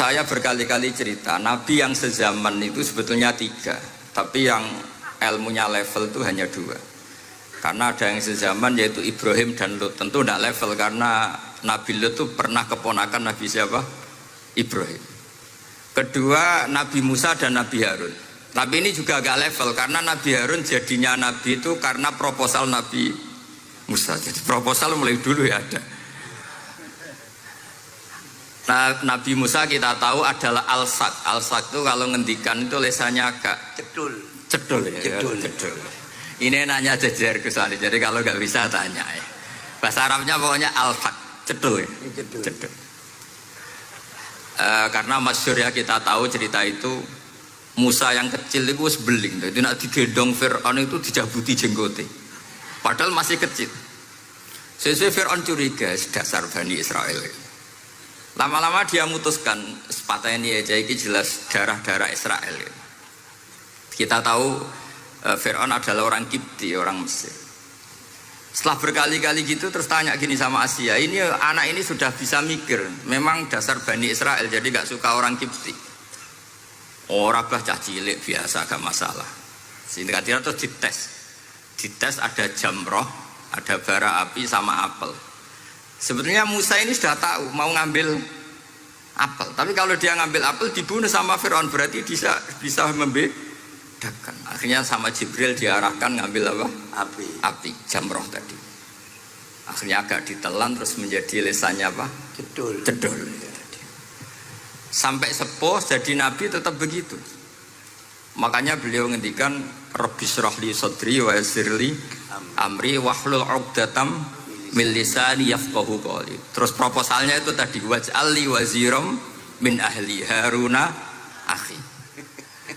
Saya berkali-kali cerita, Nabi yang sezaman itu sebetulnya 3, tapi yang ilmunya level itu hanya 2. Karena ada yang sezaman yaitu Ibrahim dan Lut. Tentu tidak level karena Nabi Lut itu pernah keponakan Nabi siapa? Ibrahim. Kedua Nabi Musa dan Nabi Harun. Tapi ini juga agak level karena Nabi Harun jadinya Nabi itu karena proposal Nabi Musa. Jadi proposal mulai dulu ya ada. Nah, Nabi Musa kita tahu adalah al-sak. Al-sak itu kalau ngendikan itu lesannya agak cedul ya. Cedul. Ini nanya jejer kesana. Jadi kalau nggak bisa tanya ya. Bahasa Arabnya pokoknya al-sak, cedul ya. Cedul. Karena masyhur ya kita tahu cerita itu Musa yang kecil itu sebeling. Jadi nak digendong Fir'aun itu dijabuti jenggote. Padahal masih kecil. Sesuai Fir'aun curiga dasar Bani Israel. Lama-lama dia memutuskan sepatah ini aja ini jelas darah-darah Israel. Kita tahu Fir'aun adalah orang Kipti, orang Mesir. Setelah berkali-kali gitu terus tanya gini sama Asia, ini anak ini sudah bisa mikir, memang dasar Bani Israel jadi gak suka orang Kipti. Orang bah cah cilik biasa gak masalah. Sehingga terus dites ada jamroh, ada bara api sama apel. Sebetulnya Musa ini sudah tahu mau ngambil apel, tapi kalau dia ngambil apel dibunuh sama Fir'aun berarti bisa membedakan. Akhirnya sama Jibril diarahkan ngambil apa? Api, jamroh tadi. Akhirnya agak ditelan terus menjadi lesannya apa? Cedul. Sampai sepuh jadi Nabi tetap begitu. Makanya beliau ngendikan Rabbi shrah li sadri wa yassir li amri wahlul 'uqdatam min lisani yafqahu qawli. Terus proposalnya itu tadi waj'alli waziram min ahli Haruna akhi.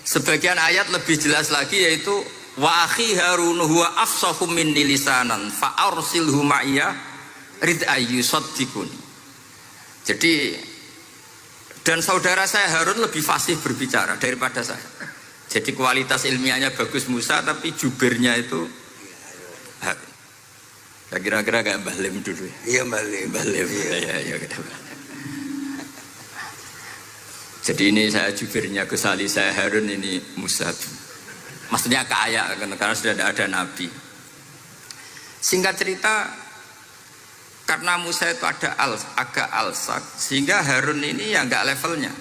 Sebagian ayat lebih jelas lagi yaitu wa akhi Harun huwa afsahu minni lisanan fa arsilhu ma'iyya rid ayyusaddiquni. Jadi dan saudara saya Harun lebih fasih berbicara daripada saya. Jadi kualitas ilmiahnya bagus Musa tapi jubirnya itu Harun. Ya kira-kira kayak Mbah Lim dulu ya. Iya Mbah Lim. Ya. Jadi ini saya jubirnya Gus Ali, saya Harun, ini Musa. Maksudnya kaya karena sudah ada Nabi. Singkat cerita, karena Musa itu agak alsak, sehingga Harun ini ya nggak levelnya.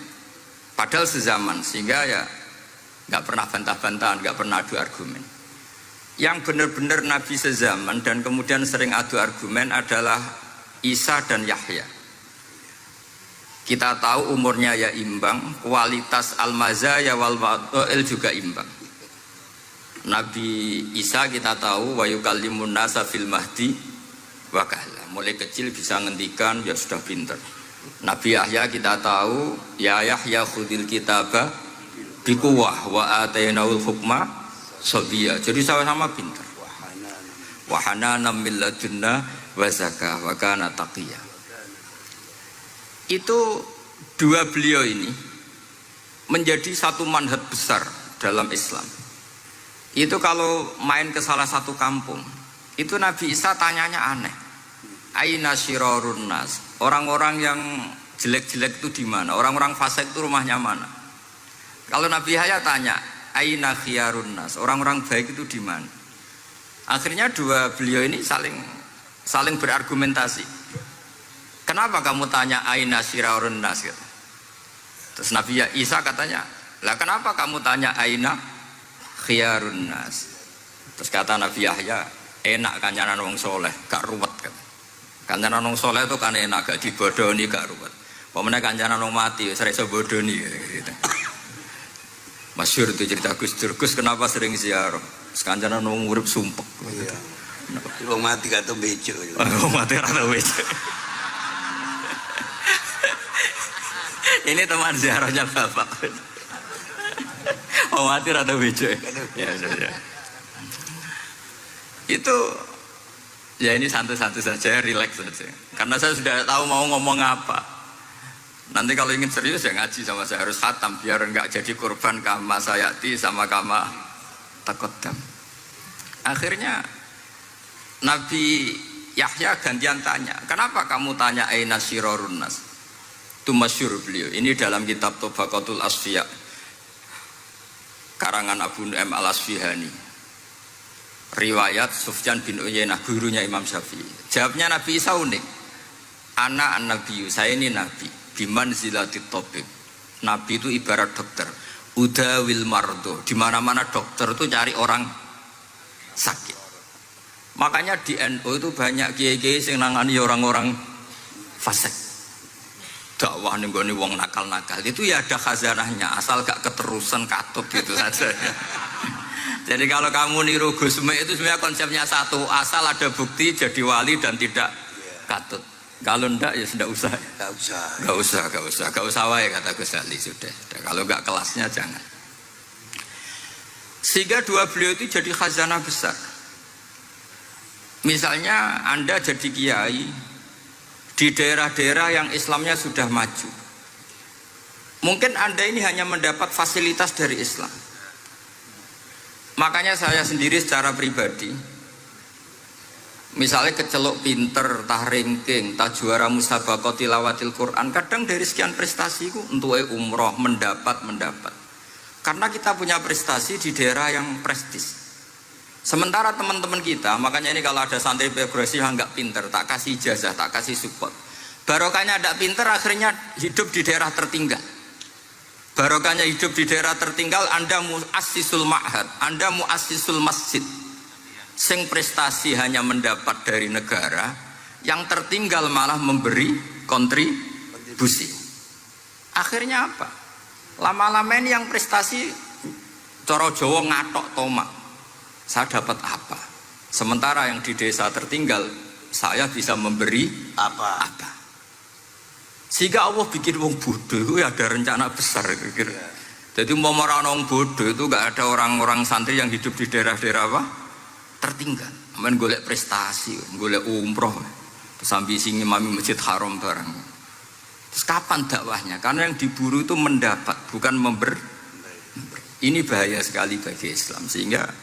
Padahal sezaman, sehingga ya nggak pernah bantah-bantahan, nggak pernah adu argumen. Yang benar-benar Nabi sezaman dan kemudian sering adu argumen adalah Isa dan Yahya. Kita tahu umurnya ya imbang, kualitas al-mazaya wal wada'il juga imbang. Nabi Isa kita tahu wa yukallimun nasa fil mahdi wa kahla. Mulai kecil bisa ngendikan, ya sudah pinter. Nabi Yahya kita tahu ya Yahya khudil kitaba biquwah wa atainaul hukma Sobia, jadi sama-sama pintar. Wahana min ladunna wa zakah wa kana taqiyya. Itu dua beliau ini menjadi satu manhaj besar dalam Islam. Itu kalau main ke salah satu kampung, itu Nabi Isa tanyanya aneh. Aina syirarun nas? Orang-orang yang jelek-jelek itu di mana? Orang-orang fasik itu rumahnya mana? Kalau Nabi Yahya tanya aina khiyarun nas, orang-orang baik itu di mana? Akhirnya dua beliau ini saling berargumentasi. Kenapa kamu tanya aina syirarun nas gitu? Terus Nabi Isa katanya, lah kenapa kamu tanya aina khiyarun nas? Terus kata Nabi Yahya, enak kancanan wong soleh, gak ruwet kan? Kancanan wong soleh itu kan enak, gak dibodoni, gak ruwet. Pokoknya kancanan wong mati, saya iso bodoni gitu. Masyhur itu cerita Gus Dur. Gus kenapa sering ziarah? Sekancanan wong urip sumpek. Iya. Wong mati kata bejo. Wong mati kata bejo. Ini teman ziarahnya Bapak. Wong mati kata bejo. Ya. Itu ya ini santai-santai saja, rileks saja. Karena saya sudah tahu mau ngomong apa. Nanti kalau ingin serius ya ngaji sama saya, harus khatam biar enggak jadi korban kama sayati sama kama takoddam. Akhirnya Nabi Yahya gantian tanya, kenapa kamu tanya aina syirarun nas? Itu masyhur beliau. Ini dalam kitab Tabaqatul Asfiya karangan Abu Nu'aim Al-Asfihani. Riwayat Sufyan bin Uyainah, gurunya Imam Syafi'i. Jawabnya Nabi Isa unik. Ana an-nabiyyu, saya ini nabi. Biman zilatit tabib. Nabi itu ibarat dokter. Udawil mardo. Di mana-mana dokter itu cari orang sakit. Makanya di NU itu banyak kiai-kiai yang nangani orang-orang fasik. Dakwah nih wong nakal-nakal itu ya ada khazanahnya, asal gak keterusan katut gitu saja. Jadi kalau kamu niru Gusme itu sebenarnya konsepnya satu, asal ada bukti jadi wali dan tidak katut. Kalau ndak ya sudah usah. Gak usah wae kata Gus Ali sudah. Kalau gak kelasnya jangan. Sehingga dua beliau itu jadi khazanah besar. Misalnya Anda jadi kiai di daerah-daerah yang Islamnya sudah maju. Mungkin Anda ini hanya mendapat fasilitas dari Islam. Makanya saya sendiri secara pribadi, misalnya kecelok pinter, tah ranking, tah juara musabaqah tilawatil Quran, kadang dari sekian prestasiku untuk umroh mendapat. Karena kita punya prestasi di daerah yang prestis. Sementara teman-teman kita, makanya ini kalau ada santri progresif yang nggak pinter, tak kasih ijazah, tak kasih support. Barokahnya ada pinter, akhirnya hidup di daerah tertinggal. Barokahnya hidup di daerah tertinggal, Anda muassisul ma'had, Anda muassisul masjid. Sing prestasi hanya mendapat dari negara, yang tertinggal malah memberi kontribusi. Akhirnya apa? Lama-lama ini yang prestasi coro Jawa ngatok tomak. Saya dapat apa? Sementara yang di desa tertinggal, saya bisa memberi apa? Sehingga Allah bikin wong bodoh itu ya ada rencana besar kira-kira. Jadi mau orang bodoh itu gak ada orang-orang santri yang hidup di daerah-daerah apa? Tertinggal. Aman golek prestasi, golek umroh, terus ambisi ngimami masjid haram barang. Terus kapan dakwahnya? Karena yang diburu itu mendapat, bukan memberi. Ini bahaya sekali bagi Islam. Sehingga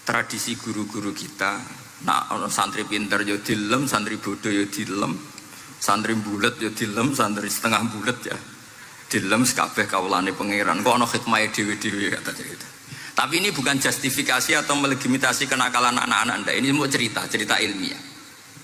tradisi guru-guru kita, nah santri pinter ya dilem, santri bodoh ya dilem, santri bulet ya dilem, santri setengah bulet ya dilem, sekabeh kaulane pangeran. Kok ana hikmahe dhewe-dhewe kata cerita. Tapi ini bukan justifikasi atau melegitimasi kenakalan anak-anak Anda. Ini mau cerita ilmiah.